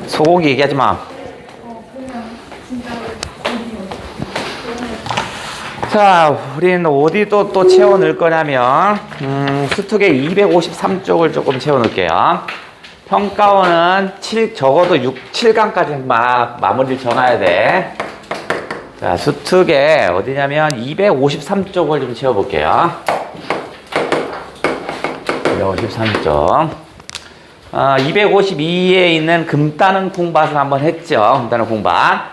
소고기 얘기하지 마. 자, 우린 어디도 또 채워 넣을 거냐면, 수특의 253쪽을 조금 채워 넣을게요. 평가원은 적어도 7강까지 마무리를 정해야 돼. 자, 수특의 어디냐면 253쪽을 좀 채워 볼게요. 253쪽. 252에 있는 금 따는 콩밭을 한번 했죠. 금 따는 콩밭.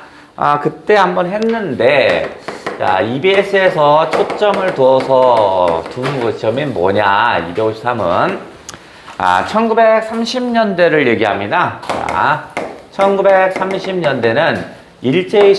그때 한번 했는데, 자, EBS에서 초점을 두어서 둔 것점이 뭐냐, 253은. 1930년대를 얘기합니다. 자, 1930년대는 일제의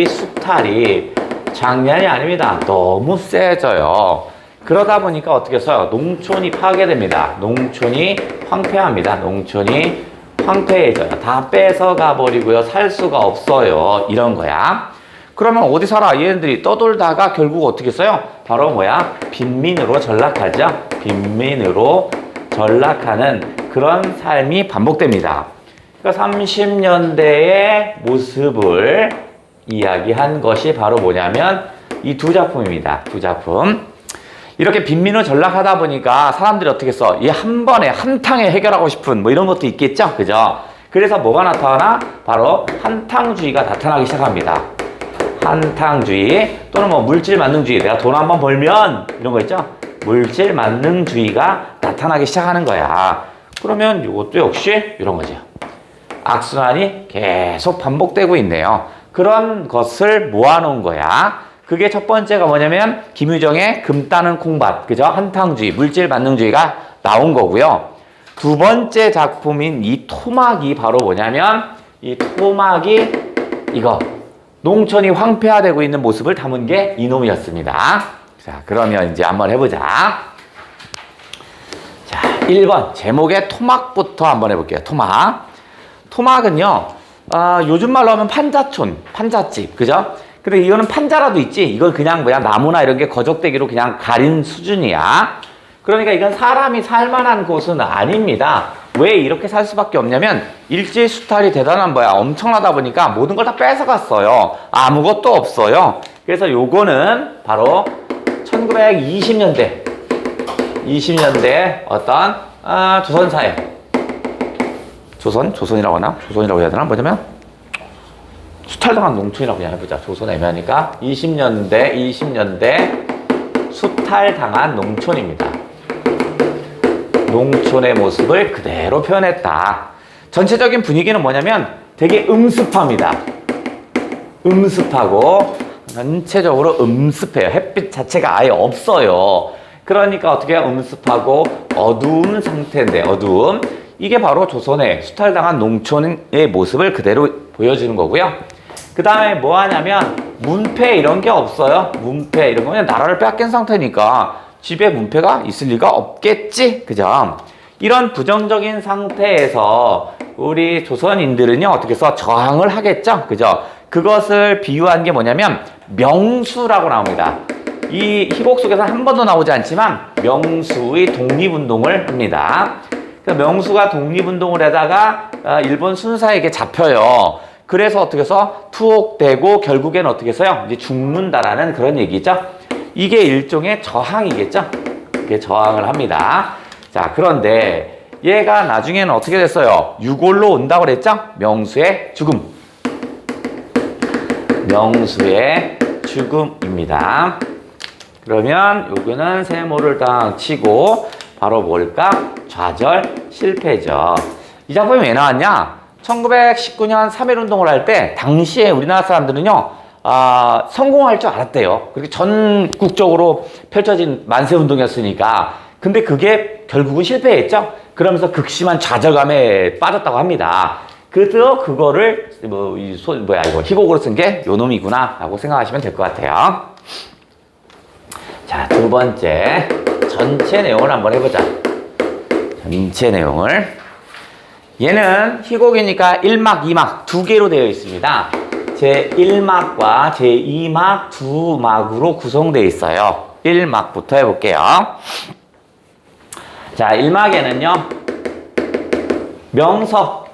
수탈이 장난이 아닙니다. 너무 세져요. 그러다 보니까 어떻게 써요? 농촌이 파괴됩니다. 농촌이 황폐합니다. 농촌이 황폐해져요. 다 뺏어가 버리고요. 살 수가 없어요. 이런 거야. 그러면 어디 살아? 얘네들이 떠돌다가 결국 어떻게 써요? 바로 뭐야? 빈민으로 전락하죠. 빈민으로 전락하는 그런 삶이 반복됩니다. 그러니까 30년대의 모습을 이야기한 것이 바로 뭐냐면 이 두 작품입니다. 두 작품. 이렇게 빈민으로 전락하다 보니까 사람들이 어떻게 써? 이 한 번에 한탕에 해결하고 싶은 뭐 이런 것도 있겠죠? 그죠? 그래서 뭐가 나타나? 바로 한탕주의가 나타나기 시작합니다. 한탕주의 또는 뭐 물질 만능주의. 내가 돈 한번 벌면 이런 거 있죠? 물질 만능주의가 나타나기 시작하는 거야. 그러면 이것도 역시 이런 거죠. 악순환이 계속 반복되고 있네요. 그런 것을 모아놓은 거야. 그게 첫 번째가 뭐냐면 김유정의 금 따는 콩밭, 그죠? 한탕주의, 물질 만능주의가 나온 거고요. 두 번째 작품인 이 토막이 바로 뭐냐면 이 토막이 이거 농촌이 황폐화되고 있는 모습을 담은 게 이놈이었습니다. 자, 그러면 이제 한번 해보자. 자, 1번 제목의 토막부터 한번 해볼게요. 토막. 토막은요, 요즘 말로 하면 판자촌, 판잣집, 그죠? 근데 이거는 판자라도 있지. 이건 그냥 뭐야 나무나 이런 게 거적대기로 그냥 가린 수준이야. 그러니까 이건 사람이 살만한 곳은 아닙니다. 왜 이렇게 살 수밖에 없냐면 일제 수탈이 대단한 거야. 엄청나다 보니까 모든 걸 다 뺏어갔어요. 아무것도 없어요. 그래서 요거는 바로 1920년대 20년대 어떤 조선사회 조선이라고 하나? 조선이라고 해야 되나? 뭐냐면 수탈당한 농촌이라고 그냥 해보자. 조선 애매하니까 20년대 수탈당한 농촌입니다. 농촌의 모습을 그대로 표현했다. 전체적인 분위기는 뭐냐면 되게 음습합니다. 음습하고 전체적으로 음습해요. 햇빛 자체가 아예 없어요. 그러니까 어떻게 해요? 음습하고 어두운 상태인데 어두움. 이게 바로 조선의 수탈당한 농촌의 모습을 그대로 보여주는 거고요. 그 다음에 뭐 하냐면 문패 이런 게 없어요. 문패 이런 거 그냥 나라를 빼앗긴 상태니까 집에 문패가 있을 리가 없겠지. 그죠? 이런 부정적인 상태에서 우리 조선인들은요 어떻게 해서 저항을 하겠죠. 그죠? 그것을 비유한 게 뭐냐면 명수라고 나옵니다. 이 희곡 속에서 한 번도 나오지 않지만 명수의 독립운동을 합니다. 명수가 독립운동을 하다가 일본 순사에게 잡혀요. 그래서 어떻게 해서 투옥되고 결국엔 어떻게 해서요? 이제 죽는다라는 그런 얘기죠. 이게 일종의 저항이겠죠. 이게 저항을 합니다. 자, 그런데 얘가 나중에는 어떻게 됐어요? 유골로 온다고 그랬죠? 명수의 죽음. 명수의 죽음입니다. 그러면 요거는 세모를 딱 치고 바로 뭘까? 좌절 실패죠. 이 작품이 왜 나왔냐? 1919년 3.1운동을 할 때 당시에 우리나라 사람들은요 성공할 줄 알았대요. 그렇게 전국적으로 펼쳐진 만세운동이었으니까. 근데 그게 결국은 실패했죠. 그러면서 극심한 좌절감에 빠졌다고 합니다. 그래서 그거를 이거 희곡으로 쓴 게 요 놈이구나 라고 생각하시면 될 것 같아요. 자, 두 번째 전체 내용을 한번 해보자. 전체 내용을. 얘는 희곡이니까 1막, 2막 두 개로 되어 있습니다. 제1막과 제2막 두 막으로 구성되어 있어요. 1막부터 해볼게요. 자, 1막에는요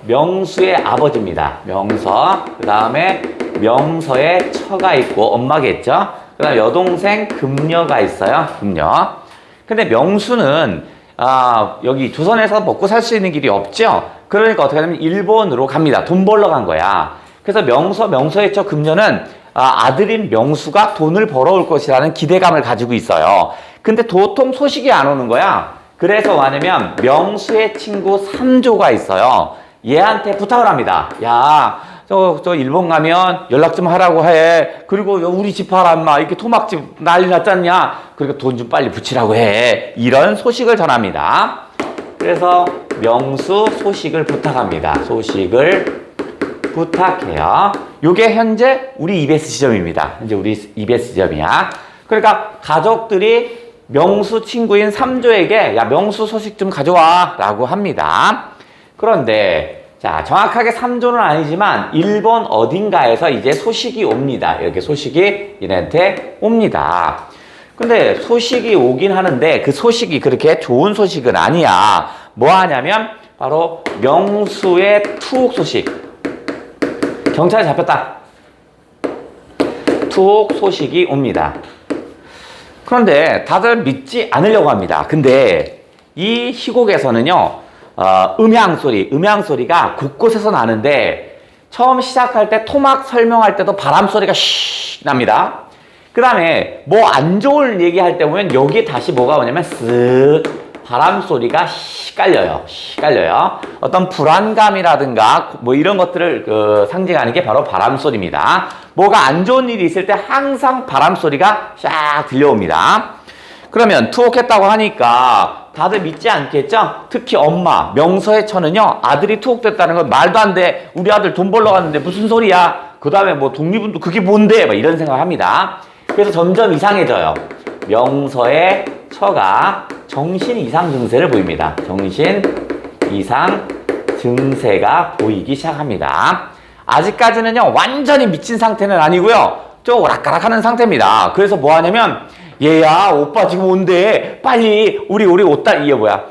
명수의 아버지입니다. 명서. 그 다음에 명서의 처가 있고 엄마겠죠. 그 다음에 여동생 금녀가 있어요. 금녀. 근데 명수는 여기 조선에서 먹고 살 수 있는 길이 없죠. 그러니까 어떻게 하냐면 일본으로 갑니다. 돈 벌러 간 거야. 그래서 명서의 처 금녀는 아들인 명수가 돈을 벌어올 것이라는 기대감을 가지고 있어요. 근데 도통 소식이 안 오는 거야. 그래서 뭐냐면 명수의 친구 삼조가 있어요. 얘한테 부탁을 합니다. 야, 저 일본 가면 연락 좀 하라고 해. 그리고 우리 집 봐라 인마. 이렇게 토막집 난리 났잖냐. 그러니까 돈 좀 빨리 붙이라고 해. 이런 소식을 전합니다. 그래서 명수 소식을 부탁합니다. 소식을 부탁해요. 요게 현재 우리 EBS 지점입니다. 현재 우리 EBS 지점이야. 그러니까 가족들이 명수 친구인 삼조에게 야 명수 소식 좀 가져와 라고 합니다. 그런데 자 정확하게 삼조는 아니지만 일본 어딘가에서 이제 소식이 옵니다. 이렇게 소식이 얘네한테 옵니다. 근데 소식이 오긴 하는데 그 소식이 그렇게 좋은 소식은 아니야. 뭐 하냐면 바로 명수의 투옥 소식. 경찰에 잡혔다. 투옥 소식이 옵니다. 그런데 다들 믿지 않으려고 합니다. 근데 이 희곡에서는요, 음향소리가 곳곳에서 나는데 처음 시작할 때 토막 설명할 때도 바람소리가 쉬 납니다. 그 다음에 뭐 안 좋은 얘기할 때 보면 여기에 다시 뭐가 오냐면 쓱 바람소리가 깔려요. 어떤 불안감이라든가 뭐 이런 것들을 상징하는 게 바로 바람소리입니다. 뭐가 안 좋은 일이 있을 때 항상 바람소리가 쫙 들려옵니다. 그러면 투옥했다고 하니까 다들 믿지 않겠죠? 특히 엄마, 명서의 처는요, 아들이 투옥됐다는 건 말도 안 돼. 우리 아들 돈 벌러 갔는데 무슨 소리야? 그 다음에 뭐 독립운동 그게 뭔데? 막 이런 생각을 합니다. 그래서 점점 이상해져요. 명서의 처가 정신 이상 증세를 보입니다. 정신 이상 증세가 보이기 시작합니다. 아직까지는요, 완전히 미친 상태는 아니고요. 좀 오락가락하는 상태입니다. 그래서 뭐 하냐면, 얘야, 오빠 지금 온대. 빨리, 우리 옷단, 이거 뭐야?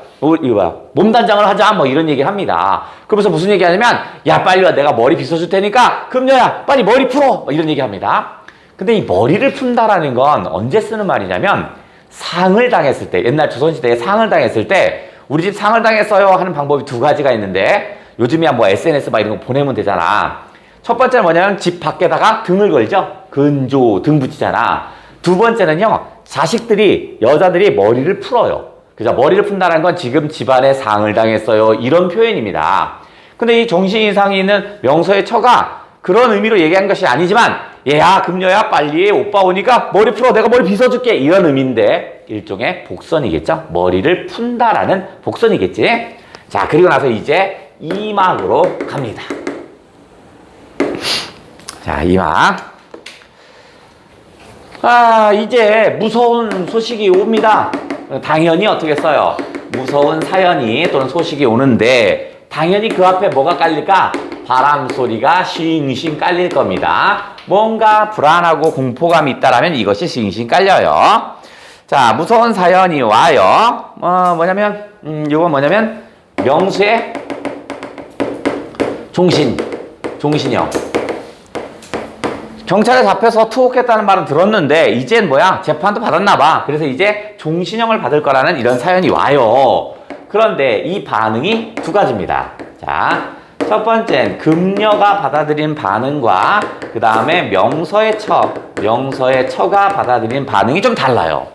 몸단장을 하자. 뭐 이런 얘기를 합니다. 그러면서 무슨 얘기 하냐면, 야, 빨리 와. 내가 머리 빗어줄 테니까, 금녀야, 빨리 머리 풀어. 뭐 이런 얘기 합니다. 근데 이 머리를 푼다라는 건 언제 쓰는 말이냐면, 상을 당했을 때, 옛날 조선시대에 상을 당했을 때, 우리 집 상을 당했어요 하는 방법이 두 가지가 있는데, 요즘이야 뭐 SNS 막 이런 거 보내면 되잖아. 첫 번째는 뭐냐면 집 밖에다가 등을 걸죠. 근조, 등 붙이잖아. 두 번째는요, 여자들이 머리를 풀어요. 그죠? 머리를 푼다는 건 지금 집안에 상을 당했어요. 이런 표현입니다. 근데 이 정신 이상이 있는 명서의 처가 그런 의미로 얘기한 것이 아니지만, 얘야, 금녀야, 빨리 오빠 오니까 머리 풀어. 내가 머리 빗어줄게. 이런 의미인데, 일종의 복선이겠죠? 머리를 푼다라는 복선이겠지? 자, 그리고 나서 이제 2막으로 갑니다. 자, 2막. 이제 무서운 소식이 옵니다. 당연히 어떻게 써요? 무서운 사연이 또는 소식이 오는데, 당연히 그 앞에 뭐가 깔릴까? 바람 소리가 싱싱 깔릴 겁니다. 뭔가 불안하고 공포감이 있다라면 이것이 싱싱 깔려요. 자, 무서운 사연이 와요. 이건 뭐냐면, 명수의 종신형. 경찰에 잡혀서 투옥했다는 말은 들었는데 이젠 뭐야? 재판도 받았나 봐. 그래서 이제 종신형을 받을 거라는 이런 사연이 와요. 그런데 이 반응이 두 가지입니다. 자, 첫 번째는 금녀가 받아들인 반응과 그 다음에 명서의 처가 받아들인 반응이 좀 달라요.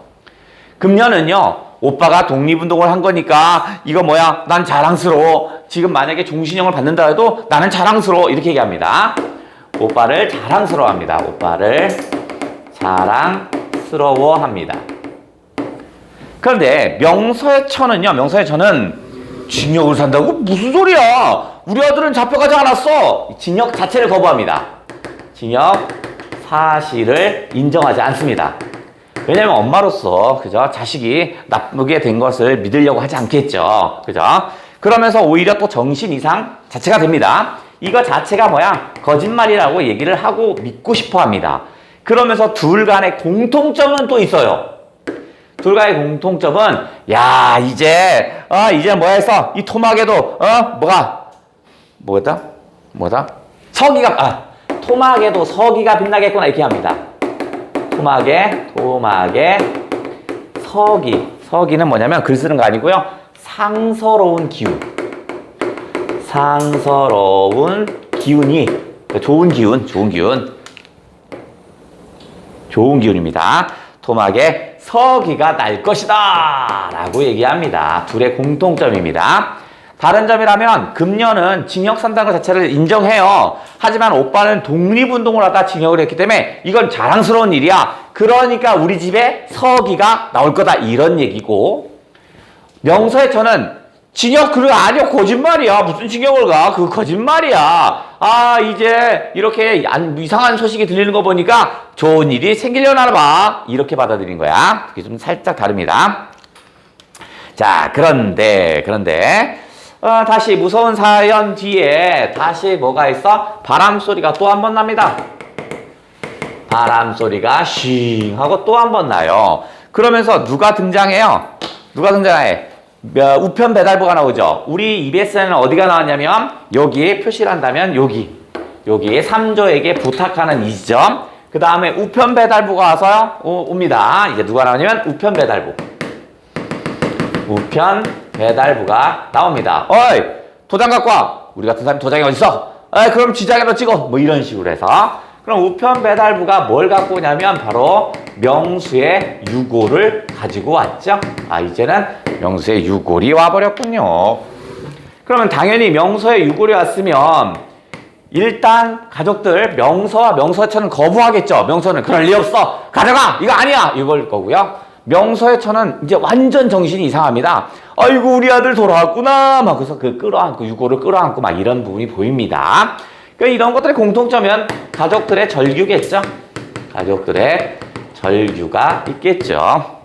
금녀는요, 오빠가 독립운동을 한 거니까 이거 뭐야? 난 자랑스러워. 지금 만약에 종신형을 받는다 해도 나는 자랑스러워. 이렇게 얘기합니다. 오빠를 자랑스러워합니다. 오빠를 자랑스러워합니다. 그런데 명서의 처는 징역을 산다고? 무슨 소리야? 우리 아들은 잡혀가지 않았어. 징역 자체를 거부합니다. 징역 사실을 인정하지 않습니다. 왜냐면 엄마로서 그죠? 자식이 나쁘게 된 것을 믿으려고 하지 않겠죠. 그죠? 그러면서 오히려 또 정신 이상 자체가 됩니다. 이거 자체가 뭐야? 거짓말이라고 얘기를 하고 믿고 싶어 합니다. 그러면서 둘 간의 공통점은 또 있어요. 둘 간의 공통점은, 야, 이제 뭐야 했어? 이 토막에도, 뭐다? 토막에도 서기가 빛나겠구나 이렇게 합니다. 토막에 서기는 뭐냐면 글 쓰는 거 아니고요. 상서로운 기운이 좋은 기운입니다. 토막에 서기가 날 것이다 라고 얘기합니다. 둘의 공통점입니다. 다른 점이라면 금년은 징역 산다는 것 자체를 인정해요. 하지만 오빠는 독립운동을 하다 징역을 했기 때문에 이건 자랑스러운 일이야. 그러니까 우리 집에 서기가 나올 거다 이런 얘기고, 명서의 처는 징역 그거 아니야, 거짓말이야. 무슨 징역을 가? 그거 거짓말이야. 이제 이렇게 이상한 소식이 들리는 거 보니까 좋은 일이 생기려나 봐. 이렇게 받아들인 거야. 그게 좀 살짝 다릅니다. 자, 그런데 다시 무서운 사연 뒤에 다시 뭐가 있어? 바람 소리가 또 한 번 납니다. 바람 소리가 쉥 하고 또 한 번 나요. 그러면서 누가 등장해? 우편 배달부가 나오죠. 우리 EBS에는 어디가 나왔냐면 여기에 표시를 한다면 여기 3조에게 부탁하는 이 지점, 그 다음에 우편 배달부가 와서 옵니다. 이제 누가 나오냐면 우편 배달부가 나옵니다. 어이, 도장 갖고 와. 우리 같은 사람이 도장이 어딨어? 그럼 지장에로 찍어. 뭐 이런 식으로 해서. 그럼 우편 배달부가 뭘 갖고 오냐면 바로 명수의 유골을 가지고 왔죠. 이제는 명수의 유골이 와버렸군요. 그러면 당연히 명서의 유골이 왔으면 일단 가족들 명서와 명서처는 거부하겠죠. 명서는 그럴 리 없어. 가져가. 이거 아니야. 이걸 거고요. 명서의 처는 이제 완전 정신이 이상합니다. 아이고 우리 아들 돌아왔구나. 막 그래서 유골을 끌어안고 막 이런 부분이 보입니다. 그러니까 이런 것들의 공통점은 가족들의 절규겠죠. 가족들의 절규가 있겠죠.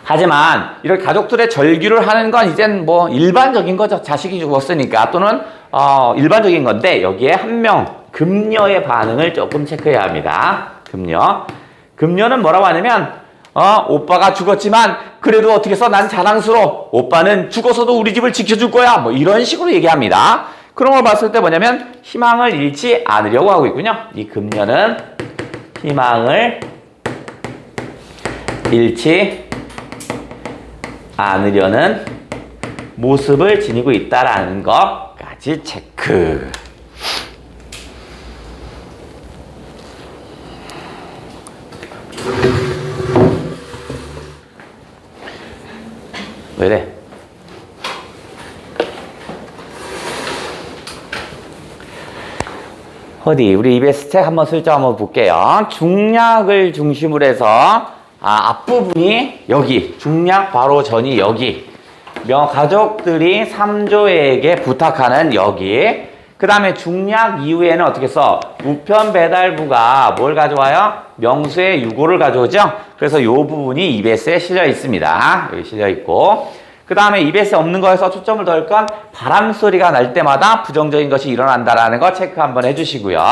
하지만 이렇게 가족들의 절규를 하는 건 이젠 뭐 일반적인 거죠. 자식이 죽었으니까. 또는 일반적인 건데 여기에 한 명 금녀의 반응을 조금 체크해야 합니다. 금녀는 뭐라고 하냐면 오빠가 죽었지만 그래도 어떻게 해서 난 자랑스러워. 오빠는 죽어서도 우리 집을 지켜줄 거야. 뭐 이런 식으로 얘기합니다. 그런 걸 봤을 때 뭐냐면 희망을 잃지 않으려고 하고 있군요. 이 금녀는 희망을 잃지 않으려는 모습을 지니고 있다라는 것까지 체크. 왜래? 어디 우리 EBS 책 한번 슬쩍 한번 볼게요. 중략을 중심으로 해서 앞부분이 여기, 중략 바로 전이 여기, 가족들이 3조에게 부탁하는 여기, 그 다음에 중략 이후에는 어떻게 써? 우편 배달부가 뭘 가져와요? 명수의 유골을 가져오죠? 그래서 이 부분이 EBS에 실려 있습니다. 여기 실려 있고, 그 다음에 EBS에 없는 거에서 초점을 덜 건 바람 소리가 날 때마다 부정적인 것이 일어난다라는 거 체크 한번 해주시고요.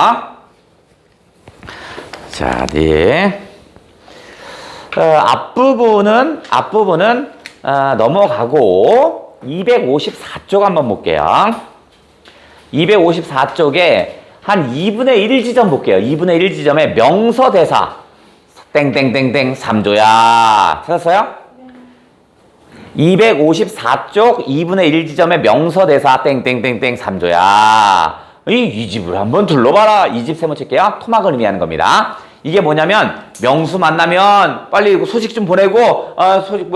자, 네. 앞부분은 넘어가고 254쪽 한번 볼게요. 254쪽에 한 2분의 1 지점 볼게요. 2분의 1 지점에 명서대사 땡땡땡땡 3조야. 찾았어요? 254쪽 2분의 1 지점에 명서대사 땡땡땡땡 3조야. 이 집을 한번 둘러봐라. 이 집 세모 칠게요. 토막을 의미하는 겁니다. 이게 뭐냐면 명수 만나면 빨리 소식 좀 보내고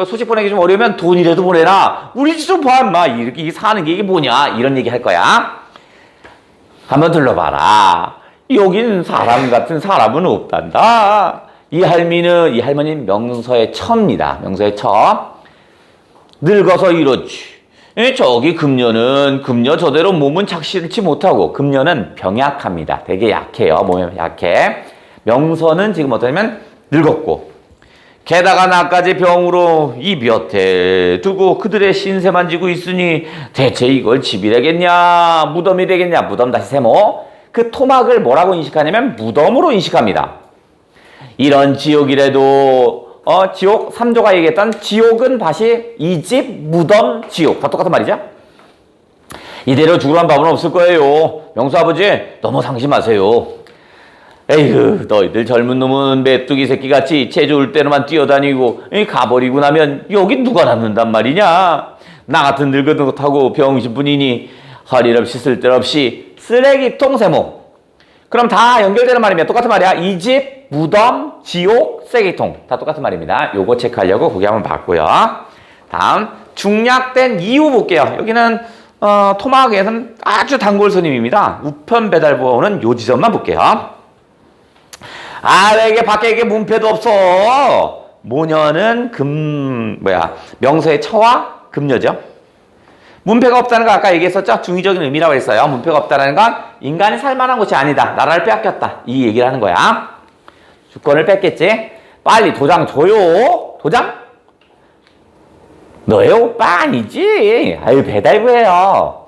소식 보내기 좀 어려우면 돈이라도 보내라. 우리 집 좀 봐 인마. 이렇게 사는 게 이게 뭐냐 이런 얘기 할 거야. 한번 둘러봐라. 여긴 사람 같은 사람은 없단다. 이 할머니는 명서의 처입니다. 명서의 처. 늙어서 이렇지. 저기 금녀 저대로 몸은 착실치 못하고, 금녀는 병약합니다. 되게 약해요. 몸이 약해. 명서는 지금 어떠냐면 늙었고, 게다가 나까지 병으로 이 볕에 두고 그들의 신세만 지고 있으니 대체 이걸 집이 되겠냐 무덤이 되겠냐. 무덤 다시 세모. 그 토막을 뭐라고 인식하냐면 무덤으로 인식합니다. 이런 지옥이라도 지옥 3조가 얘기했던 지옥은 다시 이 집 무덤 지옥 다 똑같은 말이죠. 이대로 죽으란 밥은 없을 거예요. 명수 아버지, 너무 상심하세요. 에이그, 너희들 젊은 놈은 메뚜기 새끼같이 체좋을 때로만 뛰어다니고 가버리고 나면 여기 누가 남는단 말이냐. 나 같은 늙은 것하고 병신뿐이니 할 일 없이 쓸 데 없이 쓰레기통 세모. 그럼 다 연결되는 말이면 똑같은 말이야. 이 집, 무덤, 지옥, 쓰레기통. 다 똑같은 말입니다. 요거 체크하려고 거기 한번 봤고요. 다음 중략된 이유 볼게요. 여기는 토막에서는 아주 단골 손님입니다. 우편 배달부는 요 지점만 볼게요. 아, 왜 이게 밖에 이게 문패도 없어? 모녀는 명서의 처와 금녀죠. 문패가 없다는 거 아까 얘기했었죠? 중의적인 의미라고 했어요. 문패가 없다는 건 인간이 살만한 곳이 아니다. 나라를 빼앗겼다. 이 얘기를 하는 거야. 주권을 뺐겠지? 빨리 도장 줘요. 도장? 너의 오빠 아니지? 아유, 배달부예요.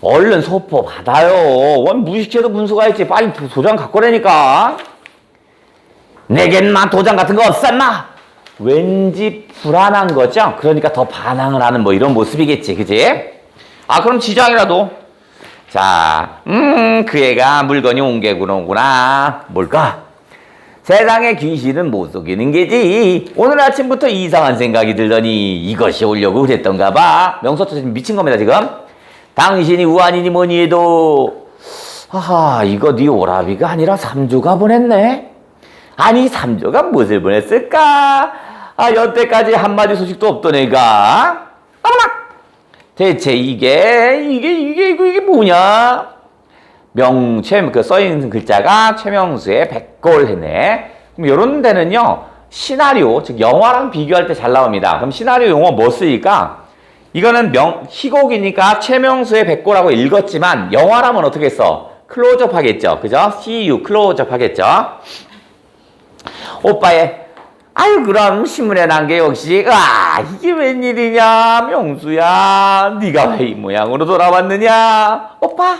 얼른 소포 받아요. 원 무식해도 문수가 있지. 빨리 도장 갖고 오라니까. 내겐 마 도장 같은 거 없어, 인마. 왠지 불안한 거죠? 그러니까 더 반항을 하는 뭐 이런 모습이겠지, 그지? 아, 그럼 지장이라도. 자, 그 애가 물건이 옮겨구는구나. 뭘까? 세상에 귀신은 못 속이는 게지. 오늘 아침부터 이상한 생각이 들더니 이것이 오려고 그랬던가 봐. 명서도 지금 미친 겁니다, 지금. 당신이 우환이니 뭐니 해도 하하, 이거 네 오라비가 아니라 삼조가 보냈네. 아니, 삼조가 무엇을 보냈을까? 아, 여태까지 한마디 소식도 없던 애가. 어머나! 대체 이게 뭐냐? 써있는 글자가 최명수의 백골 했네. 그럼 요런 데는요, 시나리오, 즉 영화랑 비교할 때 잘 나옵니다. 그럼 시나리오 용어 뭐 쓰일까? 이거는 희곡이니까 최명수의 백골라고 읽었지만, 영화라면 어떻게 써? 클로즈업 하겠죠. 그죠? CU, 클로즈업 하겠죠. 오빠의, 아유, 그럼 신문에 난 게 역시, 이게 웬일이냐, 명수야. 네가 왜 이 모양으로 돌아왔느냐, 오빠.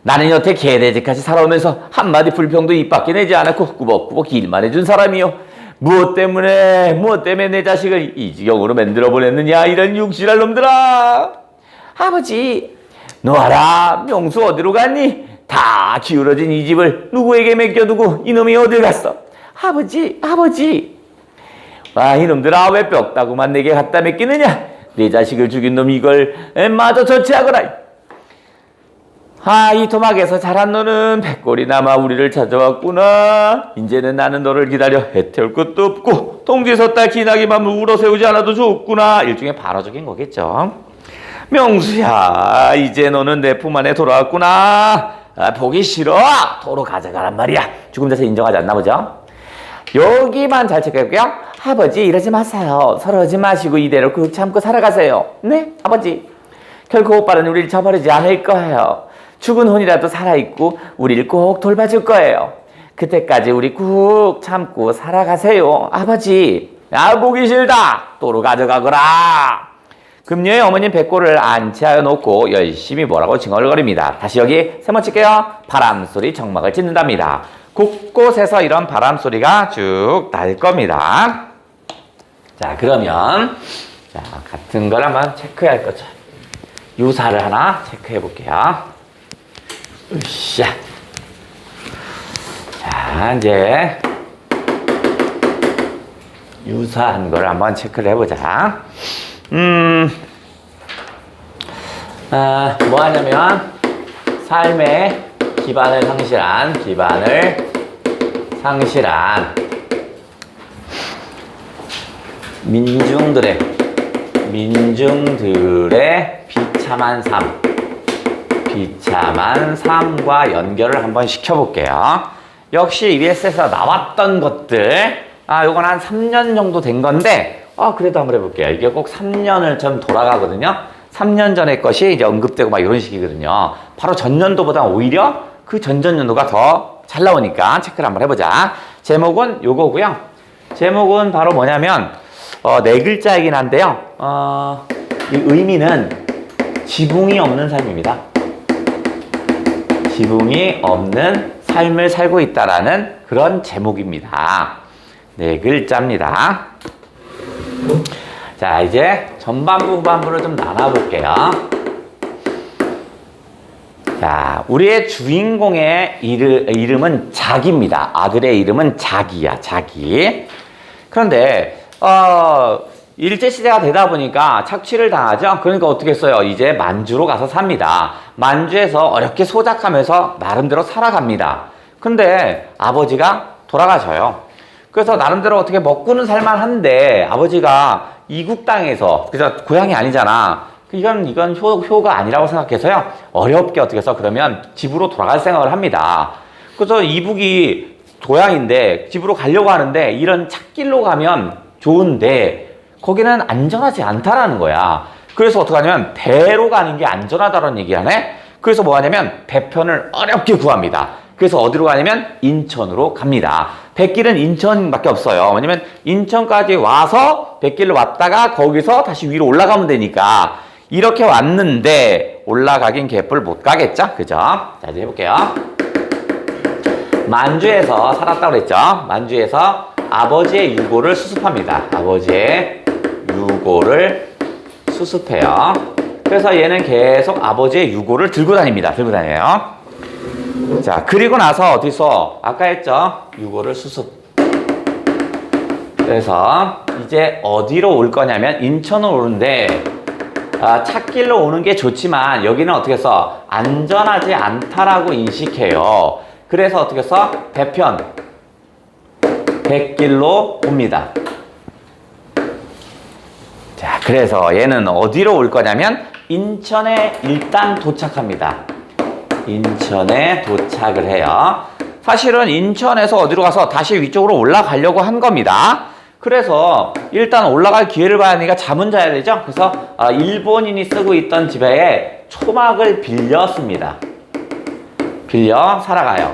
나는 여태 개돼지까지 살아오면서 한마디 불평도 입 밖에 내지 않았고 꾸벅꾸벅 일만 해준 사람이요. 무엇 때문에 내 자식을 이 지경으로 만들어 보냈느냐, 이런 육실할 놈들아. 아버지, 너 알아? 명수 어디로 갔니? 다 기울어진 이 집을 누구에게 맡겨두고 이놈이 어딜 갔어? 아버지. 아, 이놈들아, 왜 뼈다구만 내게 갖다 맡기느냐? 내 자식을 죽인 놈 이걸 마저 처치하거라. 아, 이 토막에서 자란 너는 백골이나마 우리를 찾아왔구나. 이제는 나는 너를 기다려 해태울 것도 없고 동지 섰다 기나기만 울어 세우지 않아도 좋구나. 일종의 발화적인 거겠죠. 명수야, 이제 너는 내 품 안에 돌아왔구나. 아, 보기 싫어. 도로 가져가란 말이야. 죽음 자체 인정하지 않나 보죠. 여기만 잘 체크해볼게요. 아버지, 이러지 마세요. 서러지 마시고 이대로 꾹 참고 살아가세요. 네, 아버지. 결코 오빠는 우리를 저버리지 않을 거예요. 죽은 혼이라도 살아있고 우리를 꼭 돌봐줄 거예요. 그때까지 우리 꾹 참고 살아가세요. 아버지. 야, 보기 싫다. 도로 가져가거라. 금녀의 어머님 백골을 안치하여 놓고 열심히 뭐라고 징얼거립니다. 다시 여기 세번 칠게요. 바람소리 정막을 찢는답니다. 곳곳에서 이런 바람소리가 쭉 날 겁니다. 자, 그러면 같은 걸 한번 체크할 거죠. 유사를 하나 체크해 볼게요. 으쌰. 자, 이제 유사한 걸 한번 체크를 해보자. 뭐 하냐면 삶의 기반을 상실한 민중들의 비참한 삶과 연결을 한번 시켜볼게요. 역시 EBS에서 나왔던 것들, 요건 한 3년 정도 된 건데, 그래도 한번 해볼게요. 이게 꼭 3년을 좀 돌아가거든요. 3년 전의 것이 이제 언급되고 막 이런 식이거든요. 바로 전년도보다 오히려 그 전전년도가 더 잘 나오니까 체크를 한번 해보자. 제목은 요거고요. 제목은 바로 뭐냐면, 네 글자이긴 한데요. 이 의미는 지붕이 없는 삶입니다. 지붕이 없는 삶을 살고 있다라는 그런 제목입니다. 네 글자입니다. 자, 이제 전반부, 후반부를 좀 나눠볼게요. 자, 우리의 주인공의 이름은 자기입니다. 아들의 이름은 자기야, 자기. 그런데, 일제시대가 되다 보니까 착취를 당하죠. 그러니까 어떻게 했어요? 이제 만주로 가서 삽니다. 만주에서 어렵게 소작하면서 나름대로 살아갑니다. 근데 아버지가 돌아가셔요. 그래서 나름대로 어떻게 먹고는 살만한데 아버지가 이국 땅에서, 그래서 고향이 아니잖아. 이건 효가 아니라고 생각해서요. 어렵게 어떻게 해서 그러면 집으로 돌아갈 생각을 합니다. 그래서 이북이 고향인데 집으로 가려고 하는데 이런 찻길로 가면 좋은데 거기는 안전하지 않다라는 거야. 그래서 어떻게 하냐면 배로 가는 게 안전하다는 얘기 하네. 그래서 뭐 하냐면 배편을 어렵게 구합니다. 그래서 어디로 가냐면 인천으로 갑니다. 백길은 인천밖에 없어요. 왜냐면 인천까지 와서 백길로 왔다가 거기서 다시 위로 올라가면 되니까 이렇게 왔는데 올라가긴 개뿔 못 가겠죠? 그죠? 자, 이제 해볼게요. 만주에서 살았다고 그랬죠? 만주에서 아버지의 유고를 수습합니다. 아버지의 유고를 수습해요. 그래서 얘는 계속 아버지의 유고를 들고 다닙니다. 들고 다녀요. 자, 그리고 나서 어디서 아까 했죠? 유고를 수습. 그래서 이제 어디로 올 거냐면 인천으로 오는데 찻길로 오는 게 좋지만 여기는 어떻게 해서 안전하지 않다라고 인식해요. 그래서 어떻게 해서 배편 백길로 옵니다. 자, 그래서 얘는 어디로 올 거냐면 인천에 일단 도착합니다. 인천에 도착을 해요. 사실은 인천에서 어디로 가서 다시 위쪽으로 올라가려고 한 겁니다. 그래서 일단 올라갈 기회를 봐야 하니까 잠은 자야 되죠. 그래서 일본인이 쓰고 있던 집에 초막을 빌렸습니다. 빌려 살아가요.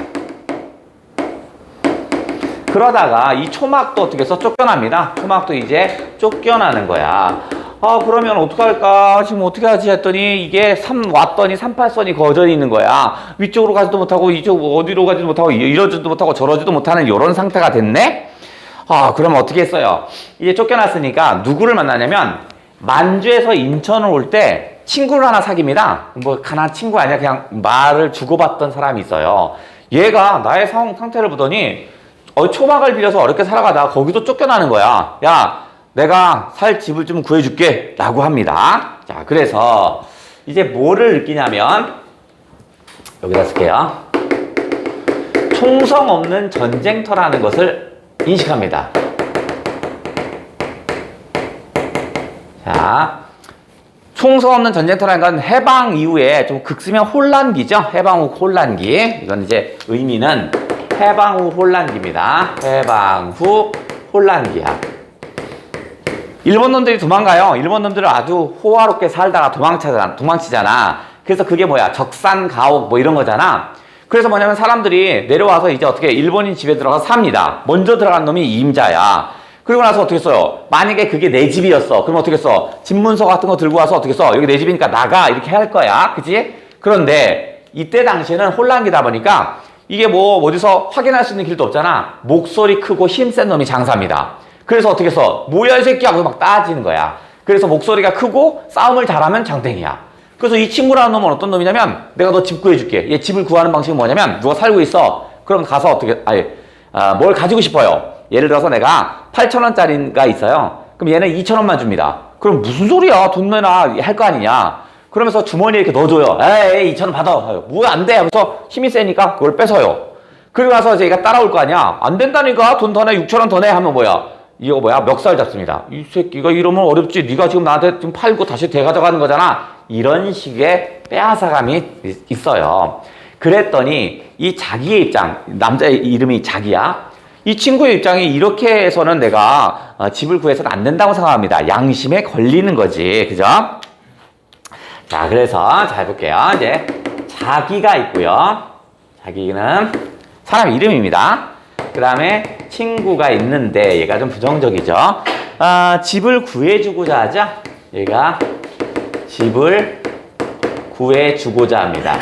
그러다가 이 초막도 어떻게 해서 쫓겨납니다. 초막도 이제 쫓겨나는 거야. 그러면 어떡할까? 지금 어떻게 하지? 했더니 이게 왔더니 38선이 거절이 있는 거야. 위쪽으로 가지도 못하고 이쪽 어디로 가지도 못하고 이러지도 못하고 저러지도 못하는 이런 상태가 됐네? 그러면 어떻게 했어요? 이제 쫓겨났으니까 누구를 만나냐면 만주에서 인천을 올 때 친구를 하나 사귀입니다. 뭐 가난 친구 아니야. 그냥 말을 주고받던 사람이 있어요. 얘가 나의 상태를 보더니 초막을 빌려서 어렵게 살아가다가 거기도 쫓겨나는 거야. 야, 내가 살 집을 좀 구해줄게 라고 합니다. 자, 그래서 이제 뭐를 느끼냐면 여기다 쓸게요. 총성 없는 전쟁터라는 것을 인식합니다. 자, 총성 없는 전쟁터라는 건 해방 이후에 좀 극심한 혼란기죠. 해방 후 혼란기. 이건 이제 의미는 해방 후 혼란기입니다. 해방 후 혼란기야. 일본 놈들이 도망가요. 일본 놈들은 아주 호화롭게 살다가 도망치잖아. 그래서 그게 뭐야? 적산가옥 뭐 이런 거잖아. 그래서 뭐냐면 사람들이 내려와서 이제 어떻게 일본인 집에 들어가서 삽니다. 먼저 들어간 놈이 임자야. 그리고 나서 어떻게 했어요? 만약에 그게 내 집이었어. 그럼 어떻게 했어? 집문서 같은 거 들고 와서 어떻게 했어? 여기 내 집이니까 나가. 이렇게 할 거야. 그치? 그런데 이때 당시에는 혼란기다 보니까 이게 뭐 어디서 확인할 수 있는 길도 없잖아. 목소리 크고 힘센 놈이 장사입니다. 그래서 어떻게 해서 뭐야 이 새끼야 하고 막 따지는 거야. 그래서 목소리가 크고 싸움을 잘하면 장땡이야. 그래서 이 친구라는 놈은 어떤 놈이냐면 내가 너 집 구해줄게. 얘 집을 구하는 방식은 뭐냐면 누가 살고 있어. 그럼 가서 어떻게 뭘 가지고 싶어요. 예를 들어서 내가 8,000원짜리가 있어요. 그럼 얘는 2,000원만 줍니다. 그럼 무슨 소리야? 돈 내놔 할 거 아니냐. 그러면서 주머니에 이렇게 넣어줘요. 에이 2,000원 받아. 뭐 안 돼 하면서 힘이 세니까 그걸 뺏어요. 그리고 나서 이제 얘가 따라올 거 아니야. 안 된다니까. 돈 더 내. 6,000원 더 내 하면 뭐야. 이거 뭐야? 멱살 잡습니다. 이 새끼가 이러면 어렵지. 네가 지금 나한테 좀 팔고 다시 되가져가는 거잖아. 이런 식의 빼앗아감이 있어요. 그랬더니 이 자기의 입장, 남자의 이름이 자기야. 이 친구의 입장이 이렇게 해서는 내가 집을 구해서는 안 된다고 생각합니다. 양심에 걸리는 거지. 그죠? 자, 그래서 잘 볼게요. 이제 자기가 있고요. 자기는 사람 이름입니다. 그 다음에 친구가 있는데 얘가 좀 부정적이죠. 집을 구해주고자 하죠. 얘가 집을 구해주고자 합니다.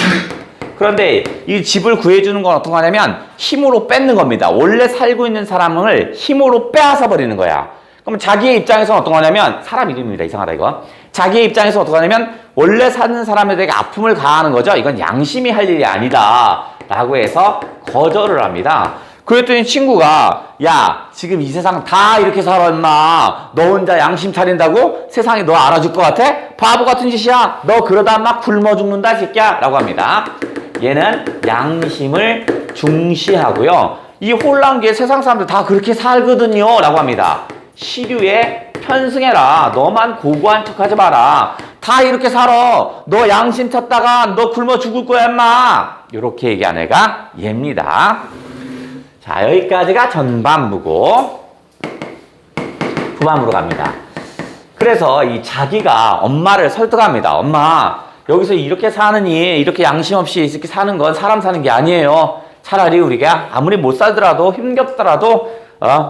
그런데 이 집을 구해주는 건 어떤 거냐면 힘으로 뺏는 겁니다. 원래 살고 있는 사람을 힘으로 빼앗아 버리는 거야. 그럼 자기의 입장에서는 어떤 거냐면 사람 이름입니다. 이상하다 이거. 자기의 입장에서 어떤 거냐면 원래 사는 사람에게 아픔을 가하는 거죠. 이건 양심이 할 일이 아니다. 라고 해서 거절을 합니다. 그랬더니 친구가 야 지금 이 세상 다 이렇게 살아 임마. 너 혼자 양심 차린다고? 세상이 너 알아줄 것 같아? 바보 같은 짓이야. 너 그러다 막 굶어 죽는다 새끼야. 라고 합니다. 얘는 양심을 중시하고요. 이 혼란기에 세상 사람들 다 그렇게 살거든요. 라고 합니다. 시류에 편승해라. 너만 고고한 척하지 마라. 다 이렇게 살아. 너 양심 찾다가 너 굶어 죽을 거야 임마. 이렇게 얘기한 애가 얘입니다. 자, 여기까지가 전반부고 후반부로 갑니다. 그래서 이 자기가 엄마를 설득합니다. 엄마, 여기서 이렇게 사느니 이렇게 양심 없이 이렇게 사는 건 사람 사는 게 아니에요. 차라리 우리가 아무리 못 살더라도 힘겹더라도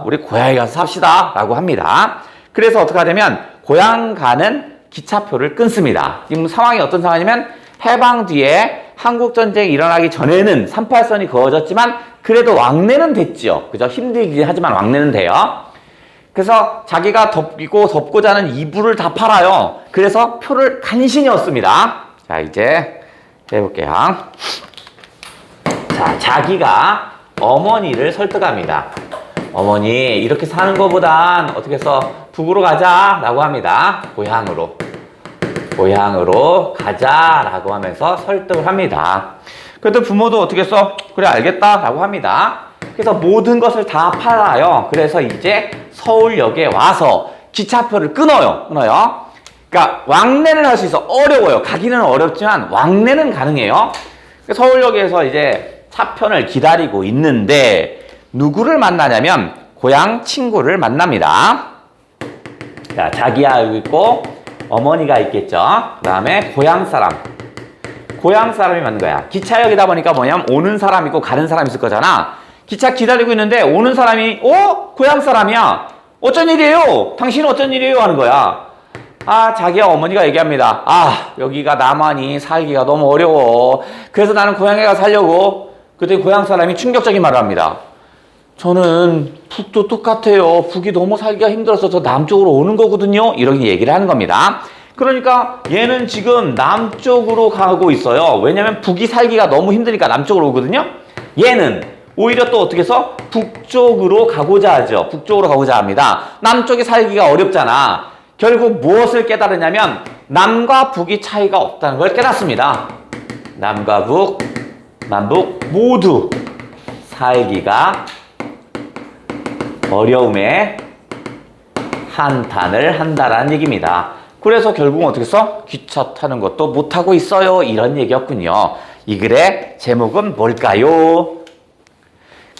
우리 고향에 가서 삽시다 라고 합니다. 그래서 어떻게 하냐면 고향 가는 기차표를 끊습니다. 지금 상황이 어떤 상황이냐면 해방 뒤에 한국전쟁이 일어나기 전에는 38선이 그어졌지만 그래도 왕래는 됐죠. 그죠? 힘들긴 하지만 왕래는 돼요. 그래서 자기가 덮고자 하는 이불을 다 팔아요. 그래서 표를 간신히 얻습니다. 자, 이제 해볼게요. 자, 자기가 어머니를 설득합니다. 어머니, 이렇게 사는 것보단 어떻게 해서 북으로 가자 라고 합니다. 고향으로 가자 라고 하면서 설득을 합니다. 그래도 부모도 어떻게 해서 그래 알겠다 라고 합니다. 그래서 모든 것을 다 팔아요. 그래서 이제 서울역에 와서 기차표를 끊어요. 그러니까 왕래는 할 수 있어. 어려워요. 가기는 어렵지만 왕래는 가능해요. 서울역에서 이제 차편을 기다리고 있는데 누구를 만나냐면 고향 친구를 만납니다. 자, 자기야 여기 있고 어머니가 있겠죠. 그 다음에 고향 사람이 맞는 거야. 기차역이다 보니까 뭐냐면 오는 사람 있고 가는 사람 있을 거잖아. 기차 기다리고 있는데 오는 사람이 고향 사람이야. 어쩐 일이에요? 당신은 어쩐 일이에요? 하는 거야. 자기야 어머니가 얘기합니다. 여기가 남한이 살기가 너무 어려워. 그래서 나는 고향에 가서 살려고. 그때 고향 사람이 충격적인 말을 합니다. 저는 북도 똑같아요. 북이 너무 살기가 힘들어서 저 남쪽으로 오는 거거든요. 이렇게 얘기를 하는 겁니다. 그러니까 얘는 지금 남쪽으로 가고 있어요. 왜냐면 북이 살기가 너무 힘드니까 남쪽으로 오거든요. 얘는 오히려 또 어떻게 해서 북쪽으로 가고자 하죠. 북쪽으로 가고자 합니다. 남쪽이 살기가 어렵잖아. 결국 무엇을 깨달으냐면 남과 북이 차이가 없다는 걸 깨닫습니다. 남과 북, 남북 모두 살기가 어려움에 한탄을 한다라는 얘기입니다. 그래서 결국은 어떻게 해서 기차 타는 것도 못하고 있어요. 이런 얘기였군요. 이 글의 제목은 뭘까요?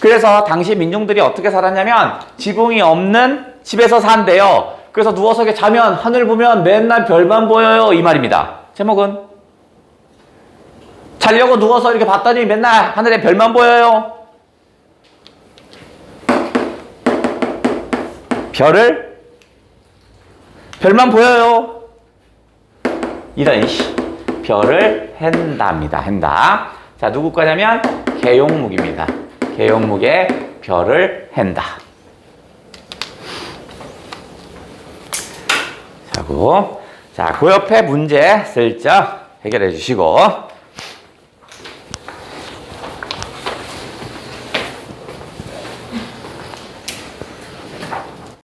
그래서 당시 민중들이 어떻게 살았냐면 지붕이 없는 집에서 산대요. 그래서 누워서 이렇게 자면 하늘 보면 맨날 별만 보여요. 이 말입니다. 제목은 자려고 누워서 이렇게 봤더니 맨날 하늘에 별만 보여요. 별만 보여요. 이런 별을 헨다입니다. 자, 누구 거냐면 계용묵입니다. 계용묵의 별을 헨다. 자고, 자, 그 옆에 문제 슬쩍 해결해 주시고.